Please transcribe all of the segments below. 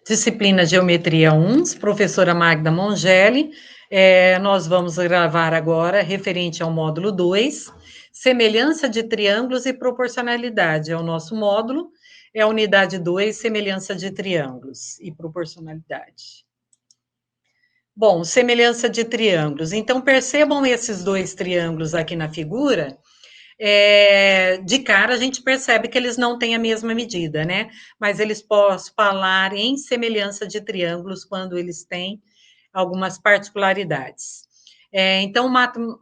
Disciplina Geometria 1, professora Magda Mongelli. Nós vamos gravar agora, referente ao módulo 2, semelhança de triângulos e proporcionalidade. É o nosso módulo, é a unidade 2, semelhança de triângulos e proporcionalidade. Bom, semelhança de triângulos. Então, percebam esses dois triângulos aqui na figura. De cara a gente percebe que eles não têm a mesma medida, né? Mas eles possam falar em semelhança de triângulos quando eles têm algumas particularidades. Então,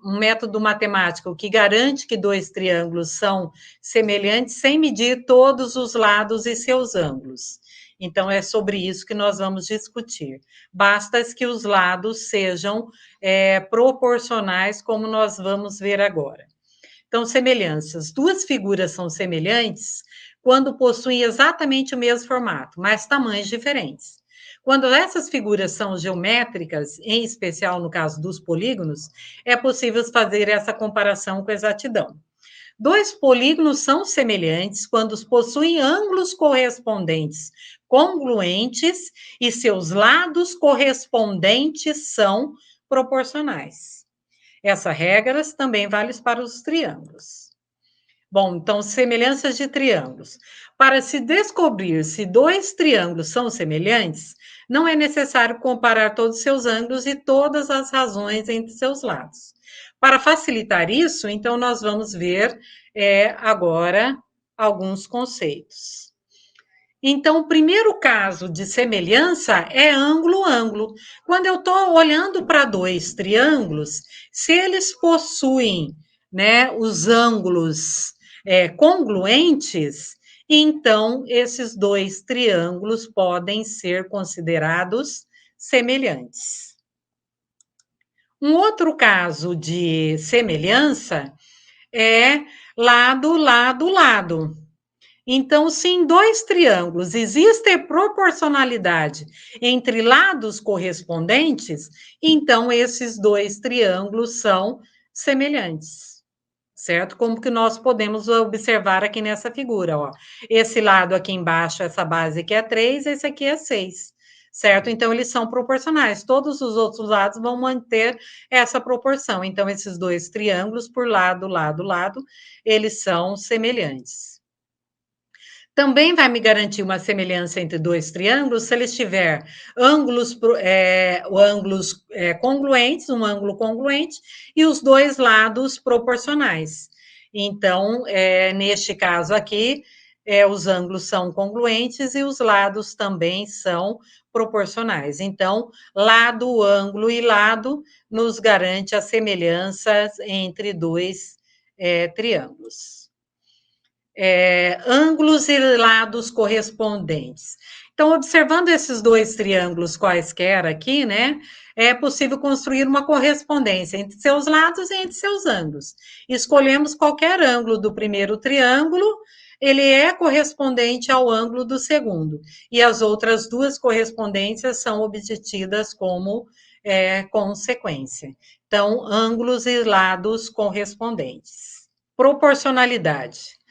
um método matemático que garante que dois triângulos são semelhantes sem medir todos os lados e seus ângulos. Então, é sobre isso que nós vamos discutir. Basta que os lados sejam proporcionais, como nós vamos ver agora. Então, semelhanças. Duas figuras são semelhantes quando possuem exatamente o mesmo formato, mas tamanhos diferentes. Quando essas figuras são geométricas, em especial no caso dos polígonos, é possível fazer essa comparação com exatidão. Dois polígonos são semelhantes quando possuem ângulos correspondentes congruentes e seus lados correspondentes são proporcionais. Essa regra também vale para os triângulos. Bom, então, semelhanças de triângulos. Para se descobrir se dois triângulos são semelhantes, não é necessário comparar todos os seus ângulos e todas as razões entre seus lados. Para facilitar isso, então, nós vamos ver agora alguns conceitos. Então, o primeiro caso de semelhança é ângulo-ângulo. Quando eu estou olhando para dois triângulos, se eles possuem, né, os ângulos congruentes, então esses dois triângulos podem ser considerados semelhantes. Um outro caso de semelhança é lado, lado, lado. Então, se em dois triângulos existe proporcionalidade entre lados correspondentes, então esses dois triângulos são semelhantes, certo? Como que nós podemos observar aqui nessa figura, ó. Esse lado aqui embaixo, essa base aqui é 3, esse aqui é 6, certo? Então, eles são proporcionais. Todos os outros lados vão manter essa proporção. Então, esses dois triângulos, por lado, lado, lado, eles são semelhantes. Também vai me garantir uma semelhança entre dois triângulos se eles tiverem ângulos congruentes, um ângulo congruente, e os dois lados proporcionais. Então, neste caso aqui, os ângulos são congruentes e os lados também são proporcionais. Então, lado, ângulo e lado nos garante as semelhanças entre dois triângulos. Ângulos e lados correspondentes. Então, observando esses dois triângulos quaisquer aqui, né, é possível construir uma correspondência entre seus lados e entre seus ângulos. Escolhemos qualquer ângulo do primeiro triângulo, ele é correspondente ao ângulo do segundo, e as outras duas correspondências são obtidas como consequência. Então, ângulos e lados correspondentes. Proporcionalidade.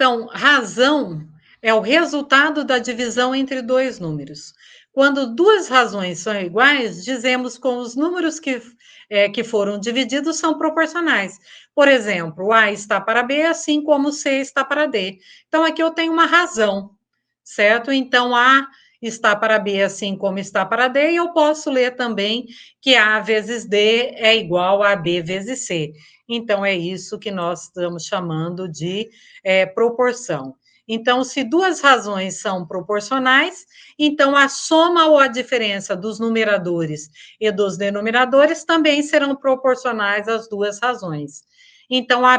Então, razão é o resultado da divisão entre dois números. Quando duas razões são iguais, dizemos que os números que foram divididos são proporcionais. Por exemplo, A está para B, assim como C está para D. Então, aqui eu tenho uma razão, certo? Então, A está para B, assim como está para D, e eu posso ler também que A vezes D é igual a B vezes C. Então, é isso que nós estamos chamando de proporção. Então, se duas razões são proporcionais, então a soma ou a diferença dos numeradores e dos denominadores também serão proporcionais às duas razões. Então, A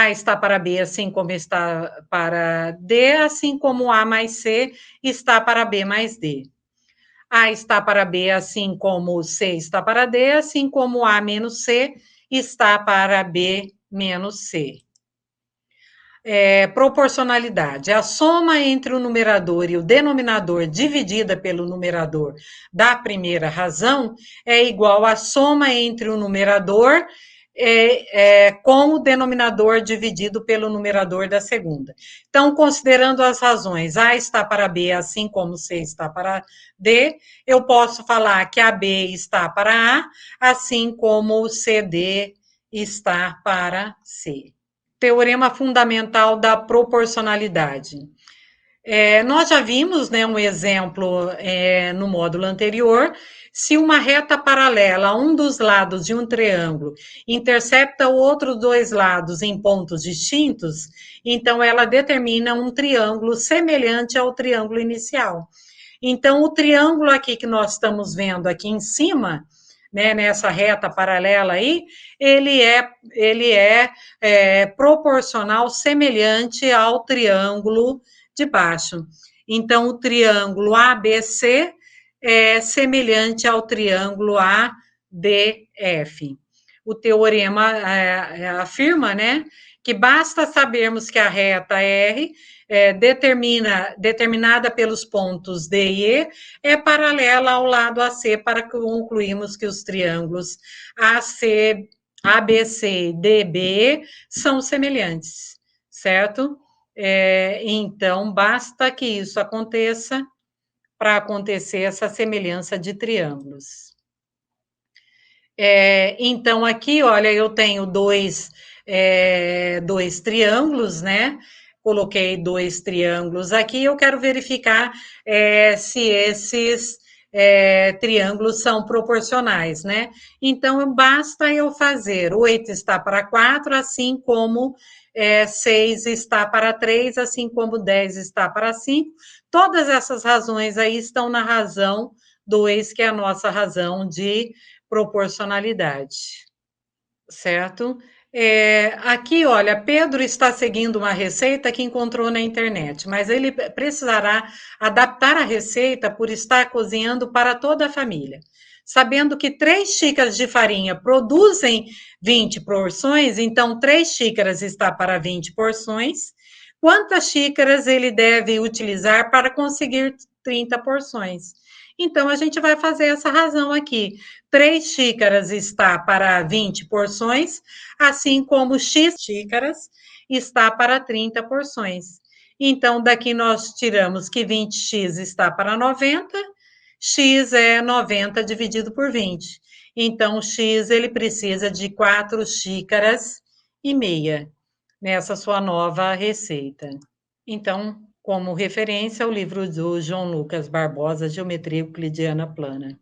está para B, assim como está para D, assim como A mais C está para B mais D. A está para B, assim como C está para D, assim como A menos C está para B menos C. Proporcionalidade. A soma entre o numerador e o denominador dividida pelo numerador da primeira razão é igual à soma entre o numerador com o denominador dividido pelo numerador da segunda. Então, considerando as razões, A está para B, assim como C está para D, eu posso falar que a B está para A, assim como o CD está para C. Teorema fundamental da proporcionalidade. Nós já vimos, né, um exemplo no módulo anterior. Se uma reta paralela a um dos lados de um triângulo intercepta outros dois lados em pontos distintos, então ela determina um triângulo semelhante ao triângulo inicial. Então, o triângulo aqui que nós estamos vendo aqui em cima, né, nessa reta paralela aí, ele é proporcional, semelhante ao triângulo de baixo. Então, o triângulo ABC é semelhante ao triângulo ADF. O teorema afirma, né, que basta sabermos que a reta R determinada pelos pontos D e E é paralela ao lado AC para concluirmos que os triângulos AC, ABC, DB são semelhantes, certo? Então, basta que isso aconteça para acontecer essa semelhança de triângulos. Então, aqui, olha, eu tenho dois triângulos, né? Coloquei dois triângulos aqui, eu quero verificar se esses triângulos são proporcionais, né? Então, basta eu fazer 8 está para 4, assim como 6 está para 3, assim como 10 está para 5. Todas essas razões aí estão na razão 2, que é a nossa razão de proporcionalidade, certo? Aqui, olha, Pedro está seguindo uma receita que encontrou na internet, mas ele precisará adaptar a receita por estar cozinhando para toda a família. Sabendo que 3 xícaras de farinha produzem 20 porções, então 3 xícaras está para 20 porções. Quantas xícaras ele deve utilizar para conseguir 30 porções? Então, a gente vai fazer essa razão aqui. 3 xícaras está para 20 porções, assim como X xícaras está para 30 porções. Então, daqui nós tiramos que 20x está para 90, x é 90 dividido por 20. Então, x ele precisa de 4 xícaras e meia nessa sua nova receita. Então, como referência, o livro do João Lucas Barbosa, Geometria Euclidiana Plana.